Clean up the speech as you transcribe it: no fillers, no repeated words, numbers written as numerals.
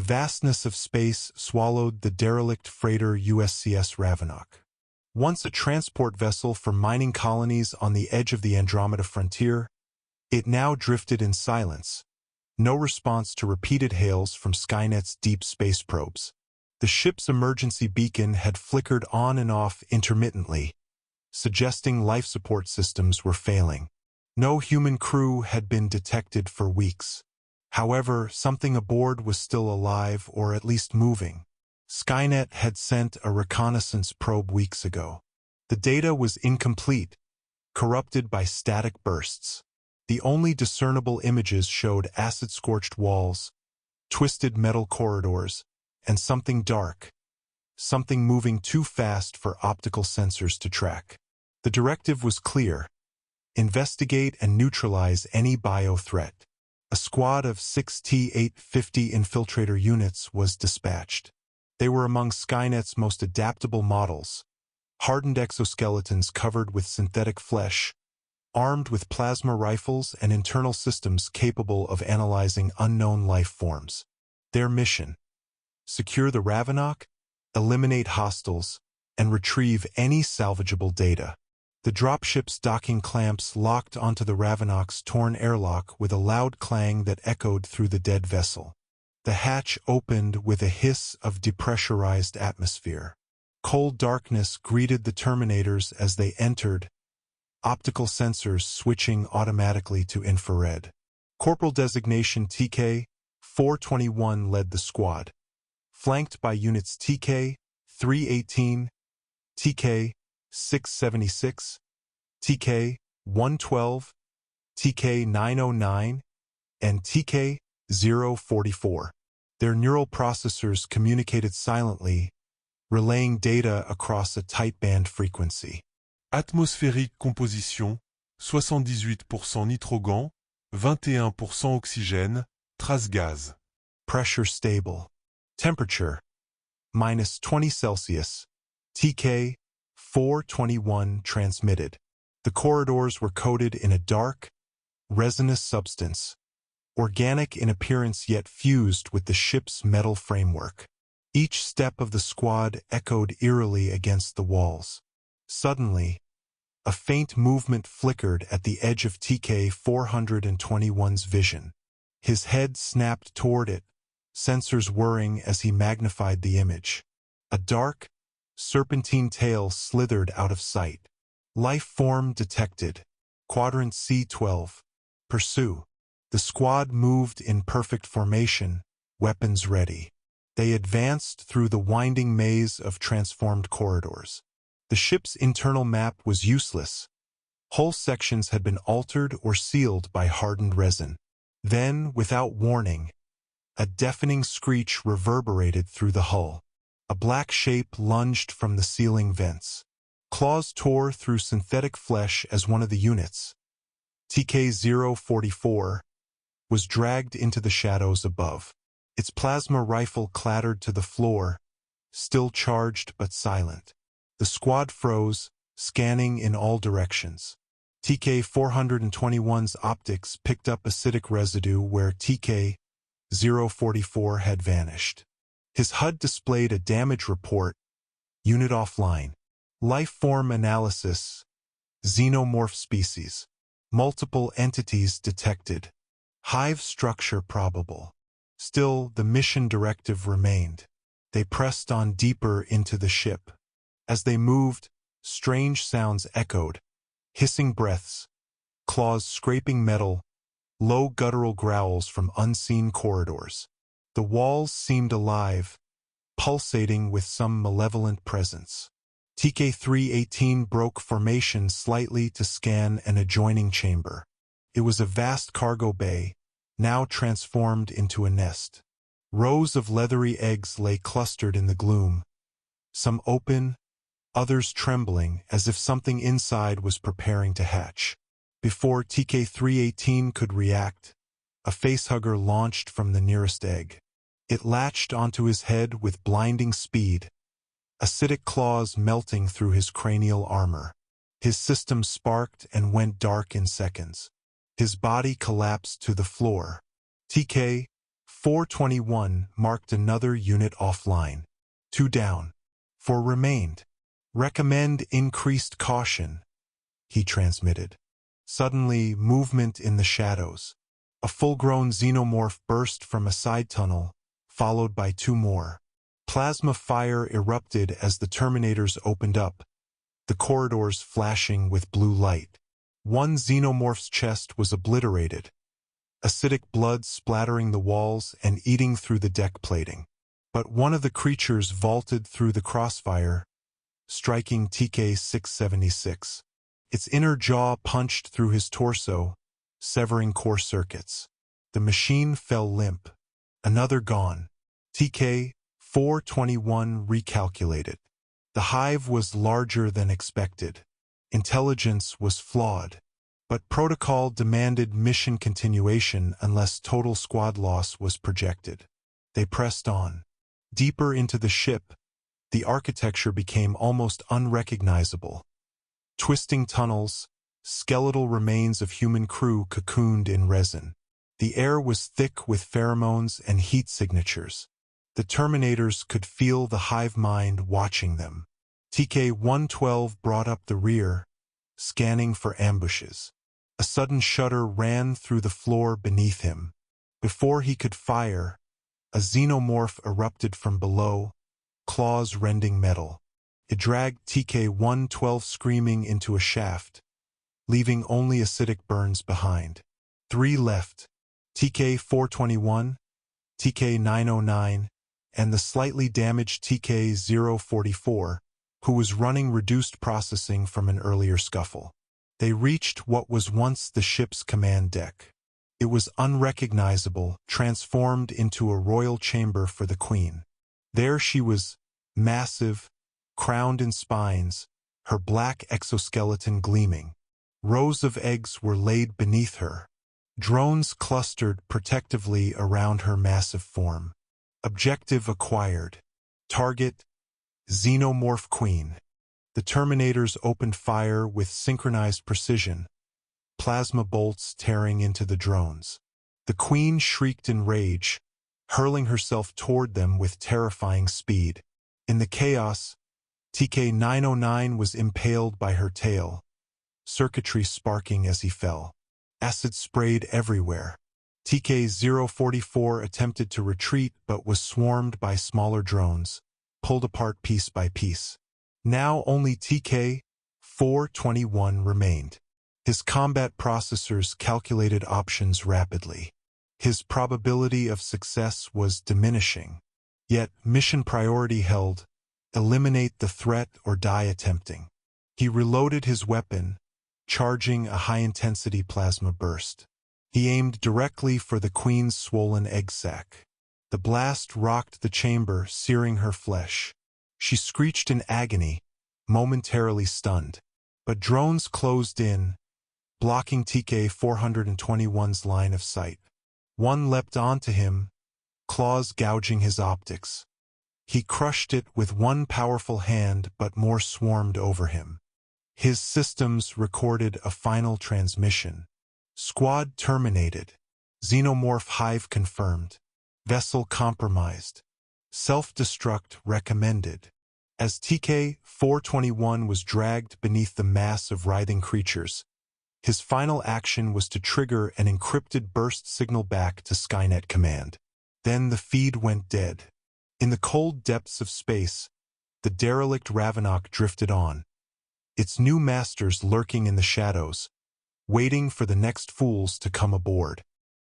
vastness of space swallowed the derelict freighter USCS Ravenok. Once a transport vessel for mining colonies on the edge of the Andromeda frontier, it now drifted in silence, no response to repeated hails from Skynet's deep space probes. The ship's emergency beacon had flickered on and off intermittently, suggesting life support systems were failing. No human crew had been detected for weeks. However, something aboard was still alive or at least moving. Skynet had sent a reconnaissance probe weeks ago. The data was incomplete, corrupted by static bursts. The only discernible images showed acid-scorched walls, twisted metal corridors, and something dark, something moving too fast for optical sensors to track. The directive was clear: investigate and neutralize any bio-threat. A squad of 6 T-850 infiltrator units was dispatched. They were among Skynet's most adaptable models, hardened exoskeletons covered with synthetic flesh, armed with plasma rifles and internal systems capable of analyzing unknown life forms. Their mission: secure the Ravenok, eliminate hostiles, and retrieve any salvageable data. The dropship's docking clamps locked onto the Ravenok's torn airlock with a loud clang that echoed through the dead vessel. The hatch opened with a hiss of depressurized atmosphere. Cold darkness greeted the Terminators as they entered, optical sensors switching automatically to infrared. Corporal designation TK-421 led the squad, flanked by units TK-318, TK-676, TK-112, TK-909, and TK-044. Their neural processors communicated silently, relaying data across a tight band frequency. Atmosphérique composition, 78% nitrogen, 21% oxygène, trace gaz. Pressure stable. Temperature, -20 Celsius. TK-421 transmitted. The corridors were coated in a dark, resinous substance, organic in appearance yet fused with the ship's metal framework. Each step of the squad echoed eerily against the walls. Suddenly, a faint movement flickered at the edge of TK-421's vision. His head snapped toward it, sensors whirring as he magnified the image. A dark, serpentine tail slithered out of sight. Life form detected. Quadrant C12. Pursue. The squad moved in perfect formation, weapons ready. They advanced through the winding maze of transformed corridors. The ship's internal map was useless. Whole sections had been altered or sealed by hardened resin. Then, without warning, a deafening screech reverberated through the hull. A black shape lunged from the ceiling vents. Claws tore through synthetic flesh as one of the units, TK-044, was dragged into the shadows above. Its plasma rifle clattered to the floor, still charged but silent. The squad froze, scanning in all directions. TK-421's optics picked up acidic residue where TK-044 had vanished. His HUD displayed a damage report, unit offline. Life form analysis, Xenomorph species. Multiple entities detected. Hive structure probable. Still, the mission directive remained. They pressed on deeper into the ship. As they moved, strange sounds echoed. Hissing breaths, claws scraping metal, low guttural growls from unseen corridors. The walls seemed alive, pulsating with some malevolent presence. TK-318 broke formation slightly to scan an adjoining chamber. It was a vast cargo bay, now transformed into a nest. Rows of leathery eggs lay clustered in the gloom, some open, others trembling as if something inside was preparing to hatch. Before TK-318 could react, a facehugger launched from the nearest egg. It latched onto his head with blinding speed, acidic claws melting through his cranial armor. His system sparked and went dark in seconds. His body collapsed to the floor. 421 marked another unit offline. 2 down. 4 remained. Recommend increased caution, he transmitted. Suddenly, movement in the shadows. A full-grown xenomorph burst from a side tunnel, followed by 2 more. Plasma fire erupted as the Terminators opened up, the corridors flashing with blue light. One xenomorph's chest was obliterated, acidic blood splattering the walls and eating through the deck plating. But one of the creatures vaulted through the crossfire, striking TK-676. Its inner jaw punched through his torso, severing core circuits. The machine fell limp. Another gone. TK-421 recalculated. The hive was larger than expected. Intelligence was flawed. But protocol demanded mission continuation unless total squad loss was projected. They pressed on. Deeper into the ship, the architecture became almost unrecognizable. Twisting tunnels, skeletal remains of human crew cocooned in resin. The air was thick with pheromones and heat signatures. The Terminators could feel the hive mind watching them. TK-112 brought up the rear, scanning for ambushes. A sudden shudder ran through the floor beneath him. Before he could fire, a xenomorph erupted from below, claws rending metal. It dragged TK-112 screaming into a shaft, leaving only acidic burns behind. 3 left, TK-421, TK-909, and the slightly damaged TK-044, who was running reduced processing from an earlier scuffle. They reached what was once the ship's command deck. It was unrecognizable, transformed into a royal chamber for the Queen. There she was, massive, crowned in spines, her black exoskeleton gleaming. Rows of eggs were laid beneath her. Drones clustered protectively around her massive form. Objective acquired. Target, Xenomorph Queen. The Terminators opened fire with synchronized precision, plasma bolts tearing into the drones. The Queen shrieked in rage, hurling herself toward them with terrifying speed. In the chaos, TK-909 was impaled by her tail, circuitry sparking as he fell. Acid sprayed everywhere. TK-044 attempted to retreat but was swarmed by smaller drones, pulled apart piece by piece. Now only TK-421 remained. His combat processors calculated options rapidly. His probability of success was diminishing. Yet mission priority held, eliminate the threat or die attempting. He reloaded his weapon, charging a high-intensity plasma burst. He aimed directly for the Queen's swollen egg sac. The blast rocked the chamber, searing her flesh. She screeched in agony, momentarily stunned. But drones closed in, blocking TK-421's line of sight. One leapt onto him, claws gouging his optics. He crushed it with one powerful hand, but more swarmed over him. His systems recorded a final transmission. Squad terminated. Xenomorph hive confirmed. Vessel compromised. Self-destruct recommended. As TK-421 was dragged beneath the mass of writhing creatures, his final action was to trigger an encrypted burst signal back to Skynet Command. Then the feed went dead. In the cold depths of space, the derelict Ravenok drifted on, its new masters lurking in the shadows, waiting for the next fools to come aboard.